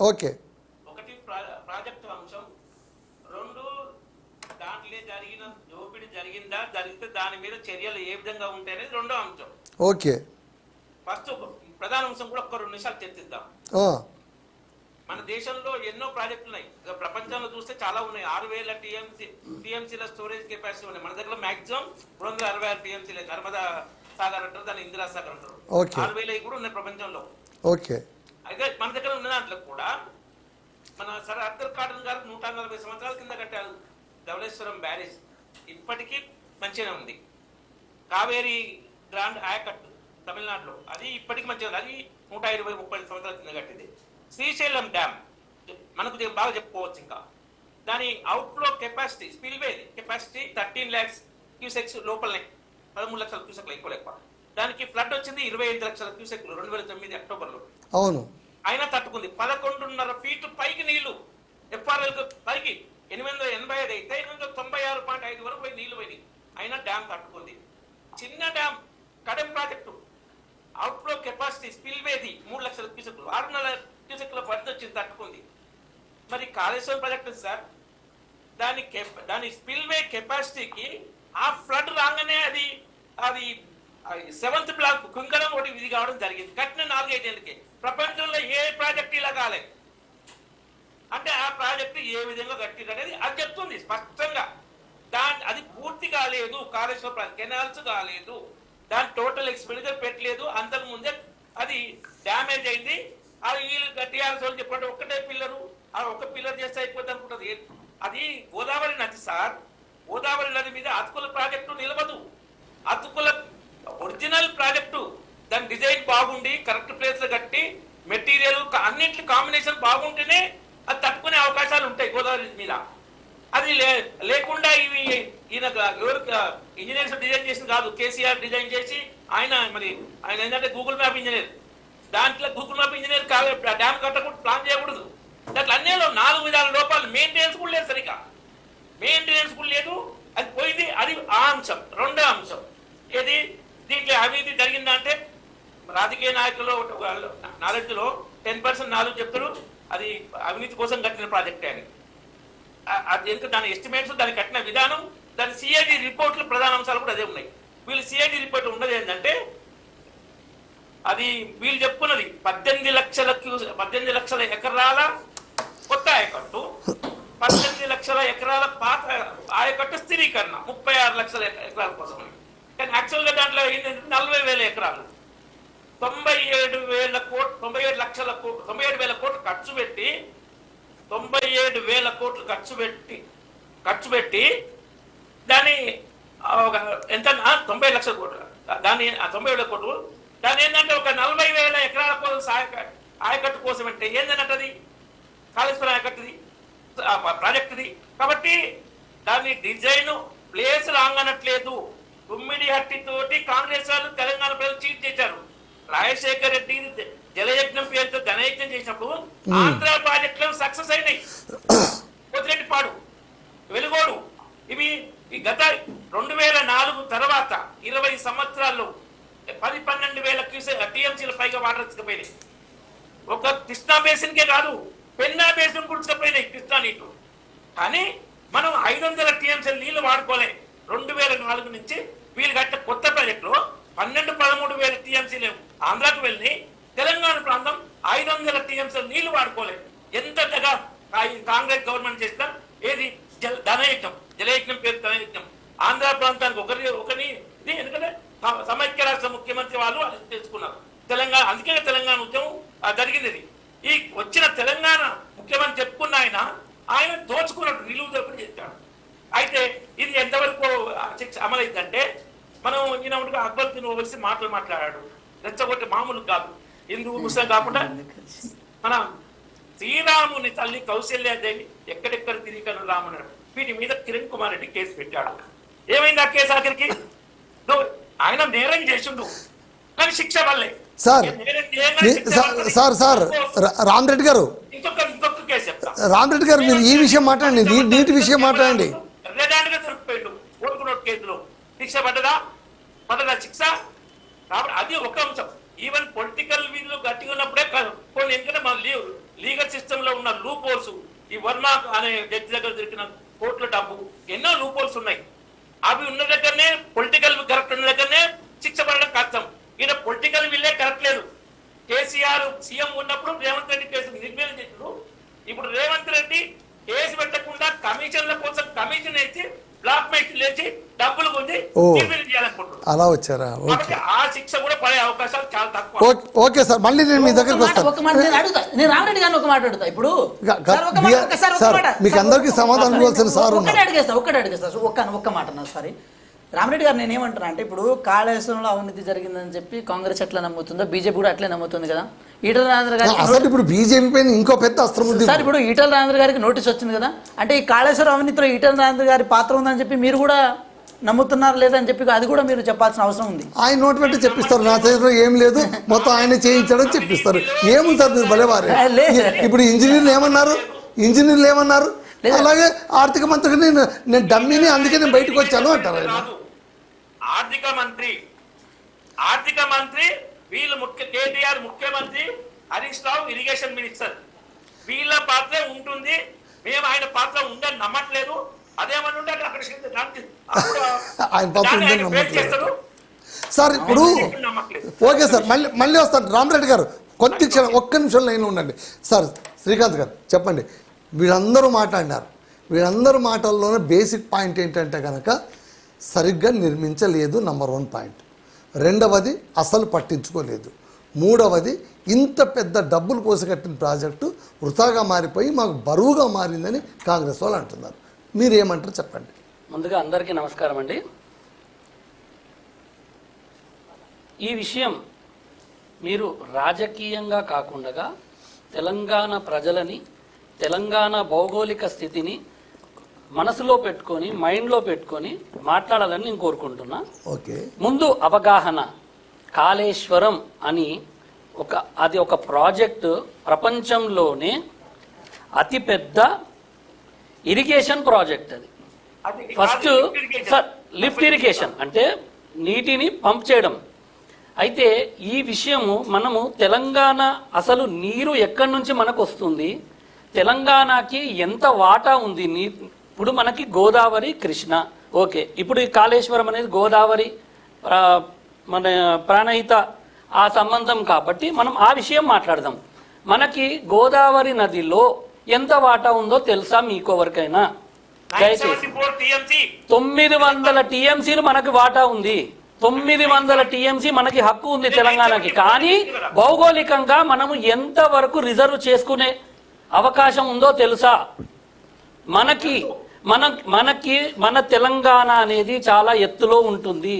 Okay. ఒకటి project అంశం, రెండు దాంట్లో జరిగిన దోపిడీ జరిగితే దాని మీద చర్యలు ఏ విధంగా ఉంటాయనేది రెండో అంశం. ఓకే. ఫస్ట్ ప్రధాన అంశం కూడా ఒక 2 నిమిషాలు చర్చిద్దాం. మన దేశంలో ఎన్నో ప్రాజెక్టులు ఉన్నాయి, ప్రపంచంలో చూస్తే చాలా ఉన్నాయి. 6000 టీఎంసీల స్టోరేజ్ కెపాసిటీ ఉన్నాయి. మన దగ్గర మాక్సిమం 266 టీఎంసీలే. నర్మదా సాగర్ అంటారు, దాన్ని ఇందిరా సాగర్ అంటారు. 6000 కూడా ఉన్నాయి ప్రపంచంలో. ఓకే. అయితే మన దగ్గర ఉన్న దాంట్లో కూడా మన సర్ అబ్దుల్ కాటన్ గారు 140 సంవత్సరాల కింద కట్టారు ధవళేశ్వరం బ్యారేజ్, ఇప్పటికీ మంచిగా ఉంది. కావేరీ గ్రాండ్ ఆయకట్టు తమిళనాడులో, అది ఇప్పటికి మంచిగా ఉంది. అది 120-130 సంవత్సరాల కింద కట్టింది. శ్రీశైలం డ్యామ్ మనకు బాగా చెప్పుకోవచ్చు. ఇంకా దాని outflow capacity, spillway capacity 13 lakhs cusecs లోపలనే, 13 లక్షల క్యూసెక్లు ఎక్కువ. దానికి ఫ్లడ్ వచ్చింది 25 లక్షల క్యూసెక్లు 2009 అక్టోబర్లో. అవును. అయినా తట్టుకుంది. 11.5 ఫీట్ పైకి నీళ్లు ఎఫ్ఆర్ఎల్ పైకి 885 అయితే 896.5 వరకు పోయి నీళ్లు పోయినాయి. అయినా డ్యామ్ తట్టుకుంది. చిన్న dam Kadem project outflow capacity స్పిల్వేది 3 లక్షల క్యూసెక్లు, 600 క్యూసెక్ల ఫ్లడ్ వచ్చింది, తట్టుకుంది. మరి కాళేశ్వరం ప్రాజెక్టు సార్, దాని స్పిల్వే కెపాసిటీకి ఆ ఫ్లడ్ రాగానే అది 7th బ్లాక్ కుంగరం ఒకటి ఇది కావడం జరిగింది. కట్టిన 4-5 ఏళ్ళకి. ప్రపంచంలో ఏ ప్రాజెక్ట్ ఇలా కాలే. అంటే ఆ ప్రాజెక్టు ఏ విధంగా కట్టింది అనేది అది చెప్తుంది స్పష్టంగా. అది పూర్తి కాలేదు. కాళేశ్వరం ప్రాజెక్ట్ కెనాల్స్ కాలేదు, దాని టోటల్ ఎక్స్పెండిచర్ పెట్టలేదు. అంతకు ముందే అది డ్యామేజ్ అయింది. అది వీళ్ళు టీఆర్ఎస్ వాళ్ళు చెప్పండి ఒక్కటే పిల్లరు, ఆ ఒక్క పిల్లర్ చేస్తే అయిపోద్ది అనుకుంటుంది. అది గోదావరి నది సార్. గోదావరి నది మీద అతుకుల ప్రాజెక్టు నిలవదు. అతుకుల ఒరిజినల్ ప్రాజెక్టు దాని డిజైన్ బాగుండి కరెక్ట్ ప్లేస్ లో కట్టి మెటీరియల్ అన్నింటి కాంబినేషన్ బాగుంటేనే అది తట్టుకునే అవకాశాలు ఉంటాయి గోదావరి మీద. అది లేకుండా ఈయన ఇంజనీర్స్ డిజైన్ చేసింది కాదు, కేసీఆర్ డిజైన్ చేసి ఆయన ఏంటంటే గూగుల్ మ్యాప్ ఇంజనీర్. దాంట్లో గూగుల్ మ్యాప్ ఇంజనీర్ డ్యామ్ కట్టకుండా ప్లాన్ చేయకూడదు. దాంట్లో అన్నిలో 4 విధాల లోపాలు. మెయింటెనెన్స్ కూడా లేదు, సరిగా మెయింటెనెన్స్ కూడా లేదు. అది పోయింది. అది ఆ అంశం. రెండో అంశం ఏది, దీంట్లో అవినీతి జరిగిందంటే రాజకీయ నాయకులు నాలెడ్జ్లో 10% నాలెడ్జ్ చెప్తారు అది అవినీతి కోసం కట్టిన ప్రాజెక్టే అని. అది ఎందుకు దాని ఎస్టిమేట్స్, దాన్ని కట్టిన విధానం, దాని సిఐడి రిపోర్ట్లు ప్రధాన అంశాలు కూడా అదే ఉన్నాయి. వీళ్ళు సిఐడి రిపోర్ట్ ఉన్నది ఏంటంటే అది వీళ్ళు చెప్పుకున్నది 18 లక్షల ఎకరాల కొత్త ఆయకట్టు, 18 లక్షల ఎకరాల పాత ఆయకట్టు స్థిరీకరణ 36 లక్షల ఎకరాల కోసం. కానీ యాక్చువల్గా దాంట్లో 40,000 ఎకరాలు 97,000 కోట్లు ఖర్చు పెట్టి 97,000 కోట్లు ఖర్చు పెట్టి దాని ఎంత 90 లక్షల కోట్లు, దాని 90,000 కోట్లు దాని ఏంటంటే ఒక 40,000 ఎకరాల కోసం ఆయకట్టు కోసం అంటే ఏంటంటే అది కాళేశ్వరం ఆయకట్టుది ప్రాజెక్టుది. కాబట్టి దాని డిజైన్ ప్లేస్ రాంగనట్లేదు. గుమ్మిడి హట్టితోటి కాంగ్రెస్ వాళ్ళు తెలంగాణ ప్రజలు చీట్ చేశారు. రాజశేఖర్ రెడ్డి జలయజ్ఞం పేరుతో ఘనయజ్ఞం చేసినప్పుడు ఆంధ్ర ప్రాజెక్టులు సక్సెస్ అయినాయి. కొద్దిరెడ్డిపాడు, వెలుగోడు, ఇవి గత 2004 తర్వాత 20 సంవత్సరాల్లో 10-12,000 టీఎంసీల పైగా వాటర్ తీసుకుపోయినాయి. ఒక కృష్ణా బేసిన్కే కాదు, పెన్నా బేసిన్ గుర్తుకుపోయినాయి కృష్ణా నీళ్లు. కానీ మనం 500 టీఎంసీల నీళ్లు వాడుకోలే. 2004 నుంచి వీళ్ళు కట్టిన కొత్త ప్రాజెక్టులో 12-13,000 టీఎంసీలు ఆంధ్రాకు వెళ్ళి తెలంగాణ ప్రాంతం 500 టీఎంసీల నీళ్లు వాడుకోలేదు. ఎంతగా కాంగ్రెస్ గవర్నమెంట్ చేసిన ఏది ధనయజ్ఞం, జలయజ్ఞం పేరు ధనయజ్ఞం. ఆంధ్ర ప్రాంతానికి ఒకరిని ఎందుకంటే సమైక్య రాష్ట్ర ముఖ్యమంత్రి వాళ్ళు తెలుసుకున్నారు తెలంగాణ. అందుకే తెలంగాణ ఉద్యమం జరిగింది. ఈ వచ్చిన తెలంగాణ ముఖ్యమంత్రి చెప్పుకున్న ఆయన దోచుకున్నట్టు నిలువు దోపిడీ చేశాడు. అయితే ఇది ఎంతవరకు అమలైందంటే మనం ఈయన అక్బర్ ఓవల్సి మాట్లాడాడు. రెచ్చగొట్టి మామూలు కాదు, హిందూ ముస్లిం కాకుండా మన శ్రీరాముని తల్లి కౌశల్యాదేవి ఎక్కడెక్కడ తిరిగి రామన్నాడు. వీటి మీద కిరణ్ కుమార్ రెడ్డి కేసు పెట్టాడు. ఏమైంది ఆ కేసు ఆఖరికి? ఆయన నేరం చేసిండు కానీ శిక్ష వల్లే. సార్ రామరెడ్డి గారు, ఇంకొక కేసు చెప్తా. రామరెడ్డి గారు మీరు ఈ విషయం మాట్లాడండి, నీటి విషయం మాట్లాడండి. దొరికిపోయాడు ఓటుకున్న కేసులో శిక్ష పడ్డదా శిక్ష. కాబట్టి అది ఒక అంశం. ఈవెన్ పొలిటికల్ వీళ్ళు గట్టిగా ఉన్నప్పుడే కొన్ని ఎందుకంటే మన లీగల్ సిస్టమ్ లో ఉన్న లూప్ హోల్స్, ఈ వర్మ అనే జడ్జి దగ్గర దొరికిన కోట్ల డబ్బు, ఎన్నో లూప్ హోల్స్ ఉన్నాయి. అవి ఉన్న దగ్గరనే పొలిటికల్ కరెక్ట్ ఉన్న దగ్గరనే శిక్ష పడడం కష్టం. ఈయన పొలిటికల్ విల్లే కరెక్ట్ లేదు. కేసీఆర్ సీఎం ఉన్నప్పుడు రేవంత్ రెడ్డి కేసు నిర్ణయం చేశారు. ఇప్పుడు రేవంత్ రెడ్డి కేసు పెట్టకుండా కమిషన్ల కోసం కమిషన్ వేసి బ్లాక్ మెయిల్ వేసి డబ్బులు పొంది చేయాలనుకుంటున్నారు. అలా వచ్చారా? కాబట్టి ఆ శిక్ష కూడా పడే అవకాశాలు చాలా తక్కువ. ఓకే సార్, మళ్ళీ నేను మీ దగ్గరకు వస్తాను. నేను రామరెడ్డి గారిని ఒక మాట అడుగుతా. ఇప్పుడు మీకు అందరికీ సమాధానం ఇవ్వాల్సిన సార్ ఒక్క మాట నా సారీ రామరెడ్డి గారు నేను ఏమంటున్నా అంటే, ఇప్పుడు కాళేశ్వరంలో అవినీతి జరిగిందని చెప్పి కాంగ్రెస్ ఎట్లా నమ్ముతుందో బీజేపీ కూడా అట్లే నమ్ముతుంది కదా. ఈటల రాజేంద్ర గారికి అసలు ఇప్పుడు బీజేపీ పైన ఇంకో పెద్ద అస్త్రం ఉంది సార్. ఇప్పుడు ఈటల రాజేంద్ర గారికి నోటీస్ వచ్చింది కదా, అంటే ఈ కాళేశ్వరం అవినీతిలో ఈటల రాజేంద్ర గారి పాత్ర ఉందని చెప్పి మీరు కూడా నమ్ముతున్నారు లేదని చెప్పి అది కూడా మీరు చెప్పాల్సిన అవసరం ఉంది. ఆయన నోటి పెట్టి చెప్పిస్తారు, నా చేతిలో ఏం లేదు, మొత్తం ఆయన చేయించడం చెప్పిస్తారు. ఏముంది సార్ మీరు భలేవారే. ఇప్పుడు ఇంజనీర్లు ఏమన్నారు? అలాగే ఆర్థిక మంత్రికి నేను డమ్మీని, అందుకే నేను బయటకు వచ్చాను అంటారు ఆయన. ఆర్థిక మంత్రి వీళ్ళు కేటీఆర్ ముఖ్యమంత్రి, హరీష్ రావు ఇరిగేషన్ మినిస్టర్, వీళ్ళ పాత్రే ఉంటుంది. మేము ఆయన పాత్ర ఉందని నమ్మట్లేదు. అదేమనుంటే అక్కడ ఆయన పాత్ర ఉందని నమ్మట్లేదు సార్. ఇప్పుడు ఓకే సార్, మళ్ళీ వస్తాను. రామరెడ్డి గారు కొద్ది క్షణం, ఒక్క నిమిషం లైన్లో ఉండండి సార్. శ్రీకాంత్ గారు చెప్పండి. వీళ్ళందరూ మాట్లాడినారు. వీళ్ళందరూ మాటల్లోనే బేసిక్ పాయింట్ ఏంటంటే కనుక సరిగ్గా నిర్మించలేదు, నంబర్ 1 పాయింట్. రెండవది అసలు పట్టించుకోలేదు. మూడవది ఇంత పెద్ద డబ్బులు పోసి కట్టిన ప్రాజెక్టు వృథాగా మారిపోయి మాకు బరువుగా మారిందని కాంగ్రెస్ వాళ్ళు అంటున్నారు. మీరేమంటారు చెప్పండి. ముందుగా అందరికీ నమస్కారం అండి. ఈ విషయం మీరు రాజకీయంగా కాకుండా తెలంగాణ ప్రజలని, తెలంగాణ భౌగోళిక స్థితిని మనసులో పెట్టుకొని, మైండ్లో పెట్టుకొని మాట్లాడాలని నేను కోరుకుంటున్నా. ఓకే, ముందు అవగాహన. కాళేశ్వరం అని అది ఒక ప్రాజెక్టు, ప్రపంచంలోనే అతిపెద్ద ఇరిగేషన్ ప్రాజెక్ట్. అది ఫస్ట్ లిఫ్ట్ ఇరిగేషన్ అంటే నీటిని పంప్ చేయడం. అయితే ఈ విషయము మనము తెలంగాణ, అసలు నీరు ఎక్కడి నుంచి మనకు వస్తుంది, తెలంగాణకి ఎంత వాటా ఉంది. ఇప్పుడు మనకి గోదావరి, కృష్ణ, ఓకే. ఇప్పుడు ఈ కాళేశ్వరం అనేది గోదావరి మన ప్రాణహిత ఆ సంబంధం కాబట్టి మనం ఆ విషయం మాట్లాడదాం. మనకి గోదావరి నదిలో ఎంత వాటా ఉందో తెలుసా మీకు ఎవరికైనా? దయచేసి 900 టీఎంసీలు మనకి వాటా ఉంది. 900 టీఎంసీ మనకి హక్కు ఉంది తెలంగాణకి. కానీ భౌగోళికంగా మనము ఎంత వరకు రిజర్వ్ చేసుకునే అవకాశం ఉందో తెలుసా? మన తెలంగాణ అనేది చాలా ఎత్తులో ఉంటుంది.